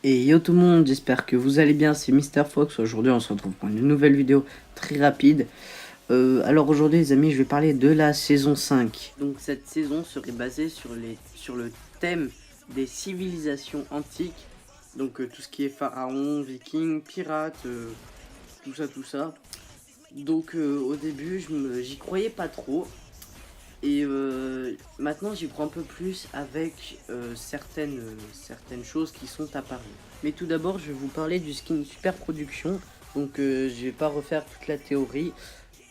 Et yo tout le monde, j'espère que vous allez bien, c'est Mister Fox. Aujourd'hui on se retrouve pour une nouvelle vidéo très rapide. Alors aujourd'hui les amis, je vais parler de la saison 5. Donc cette saison serait basée sur le thème des civilisations antiques. Donc tout ce qui est pharaon, viking, pirates, tout ça. Donc au début j'y croyais pas trop. Et maintenant j'y crois un peu plus avec certaines choses qui sont apparues. Mais tout d'abord je vais vous parler du skin Super Production. Donc je vais pas refaire toute la théorie.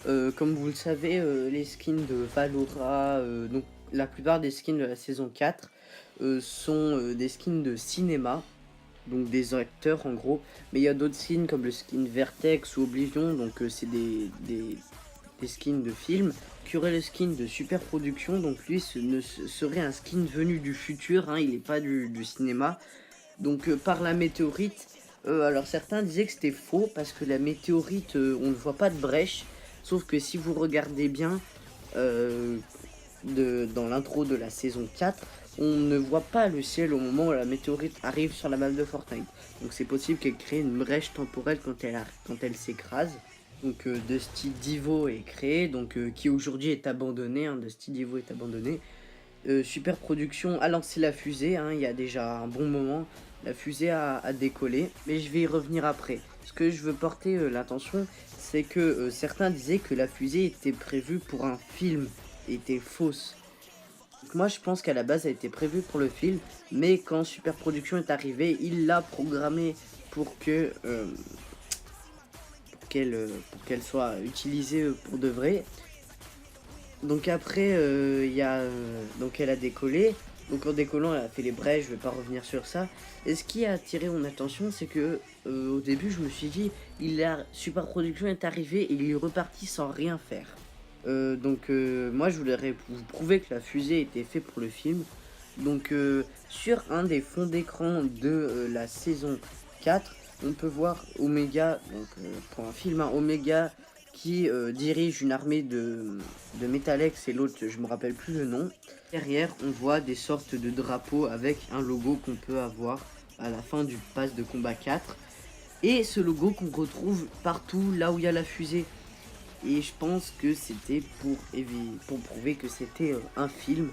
Comme vous le savez, les skins de Valora, donc la plupart des skins de la saison 4 sont des skins de cinéma. Donc des acteurs en gros. Mais il y a d'autres skins comme le skin Vertex ou Oblivion. Donc c'est des skins de films, qui aurait le skin de Super Production, donc lui serait un skin venu du futur, hein, il n'est pas du cinéma, donc par la météorite. Alors certains disaient que c'était faux, parce que la météorite, on ne voit pas de brèche, sauf que si vous regardez bien, dans l'intro de la saison 4, on ne voit pas le ciel au moment où la météorite arrive sur la map de Fortnite. Donc c'est possible qu'elle crée une brèche temporelle quand elle s'écrase. Donc Dusty Divo est créé, donc qui aujourd'hui est abandonné, hein, Dusty Divo est abandonné. Super Production a lancé la fusée, hein, il y a déjà un bon moment, la fusée a décollé, mais je vais y revenir après. Ce que je veux porter l'attention, c'est que certains disaient que la fusée était prévue pour un film, était fausse. Donc moi je pense qu'à la base elle était prévue pour le film, mais quand Super Production est arrivé, il l'a programmée pour que pour qu'elle soit utilisée pour de vrai. Donc après, donc elle a décollé. Donc en décollant, elle a fait les brèches, je vais pas revenir sur ça. Et ce qui a attiré mon attention, c'est que au début, je me suis dit, Super Production est arrivé et il est reparti sans rien faire. Moi, je voulais vous prouver que la fusée était faite pour le film. Donc sur un des fonds d'écran de la saison 4, on peut voir Omega, donc pour un film, hein, Omega qui dirige une armée de Metalex et l'autre, je me rappelle plus le nom. Derrière, on voit des sortes de drapeaux avec un logo qu'on peut avoir à la fin du pass de combat 4. Et ce logo qu'on retrouve partout là où il y a la fusée. Et je pense que c'était pour prouver que c'était un film,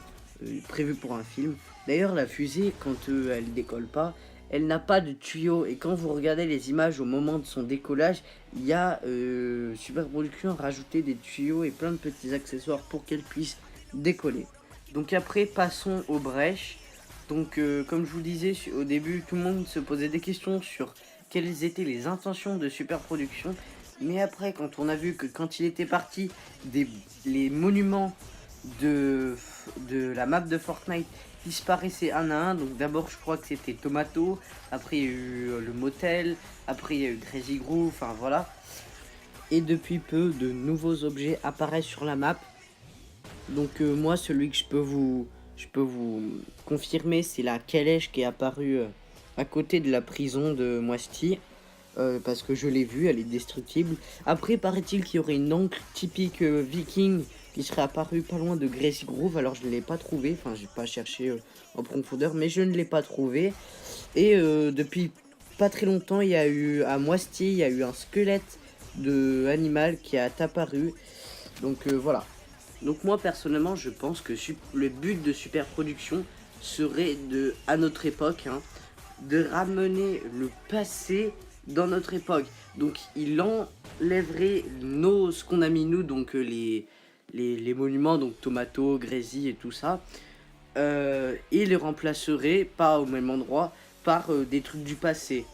prévu pour un film. D'ailleurs, la fusée, quand elle décolle pas, elle n'a pas de tuyau. Et quand vous regardez les images au moment de son décollage, il y a Super Production a rajouté des tuyaux et plein de petits accessoires pour qu'elle puisse décoller. Donc après, passons aux brèches. Donc comme je vous disais au début, tout le monde se posait des questions sur quelles étaient les intentions de Super Production. Mais après, quand on a vu que quand il était parti, les monuments de la map de Fortnite disparaissaient un à un. Donc d'abord, je crois que c'était Tomato. Après, il y a eu le motel. Après, il y a eu Crazy Groove. Enfin, voilà. Et depuis peu, de nouveaux objets apparaissent sur la map. Donc moi, celui que je peux vous confirmer, c'est la calèche qui est apparue à côté de la prison de Moisty. Parce que je l'ai vue, elle est destructible. Après, paraît-il qu'il y aurait une encre typique viking qui serait apparue pas loin de Gracie Grove. Alors, je ne l'ai pas trouvé. Enfin, j'ai pas cherché en profondeur, mais je ne l'ai pas trouvé. Et depuis pas très longtemps, il y a eu à Moisty, il y a eu un squelette de animal qui a apparu. Donc voilà. Donc moi personnellement, je pense que le but de Super Production serait à notre époque, hein, de ramener le passé dans notre époque. Donc il enlèverait ce qu'on a mis nous, donc les monuments, donc Tomato, Grésy et tout ça, et les remplacerait, pas au même endroit, par des trucs du passé.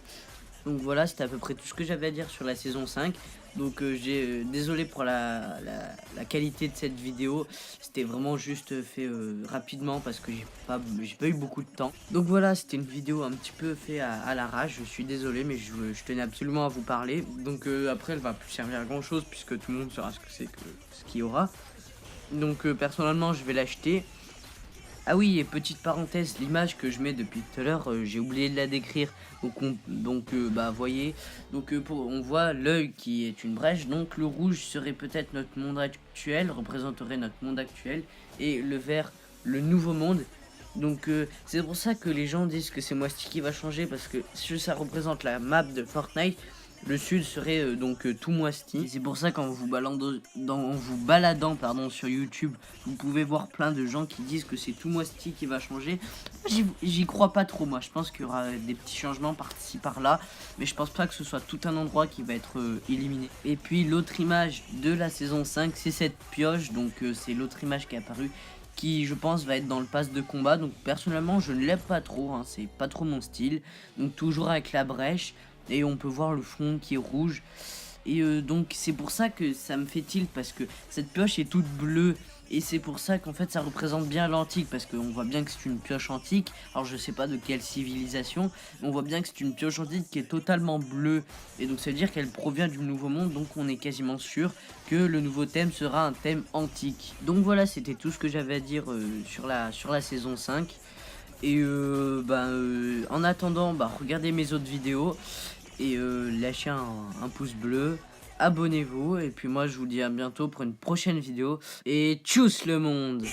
Donc voilà, c'était à peu près tout ce que j'avais à dire sur la saison 5. Donc désolé pour la qualité de cette vidéo. C'était vraiment juste fait rapidement parce que j'ai pas eu beaucoup de temps. Donc voilà, c'était une vidéo un petit peu fait à l'arrache. Je suis désolé, mais je tenais absolument à vous parler. Donc après, elle va plus servir à grand chose puisque tout le monde saura ce que c'est que ce qu'il y aura. Donc personnellement, je vais l'acheter. Ah oui, et petite parenthèse, l'image que je mets depuis tout à l'heure, j'ai oublié de la décrire. Bah voyez, on voit l'œil qui est une brèche, donc le rouge serait peut-être notre monde actuel, représenterait notre monde actuel, et le vert, le nouveau monde. Donc c'est pour ça que les gens disent que c'est Moisty qui va changer, parce que si ça représente la map de Fortnite, le sud serait tout Moisty. C'est pour ça qu'en vous baladant sur YouTube, vous pouvez voir plein de gens qui disent que c'est tout Moisty qui va changer. J'y crois pas trop, moi. Je pense qu'il y aura des petits changements par-ci par-là, mais je pense pas que ce soit tout un endroit qui va être éliminé. Et puis l'autre image de la saison 5, c'est cette pioche. Donc c'est l'autre image qui est apparue, qui je pense va être dans le pass de combat. Donc personnellement je ne l'aime pas trop, hein, c'est pas trop mon style. Donc toujours avec la brèche, et on peut voir le fond qui est rouge. Et donc c'est pour ça que ça me fait tilt, parce que cette pioche est toute bleue. Et c'est pour ça qu'en fait ça représente bien l'antique, parce qu'on voit bien que c'est une pioche antique. Alors je sais pas de quelle civilisation, mais on voit bien que c'est une pioche antique qui est totalement bleue. Et donc ça veut dire qu'elle provient du nouveau monde, donc on est quasiment sûr que le nouveau thème sera un thème antique. Donc voilà, c'était tout ce que j'avais à dire sur la saison 5. Et en attendant, regardez mes autres vidéos. Et lâchez un pouce bleu, abonnez-vous, et puis moi je vous dis à bientôt pour une prochaine vidéo, et tchuss le monde.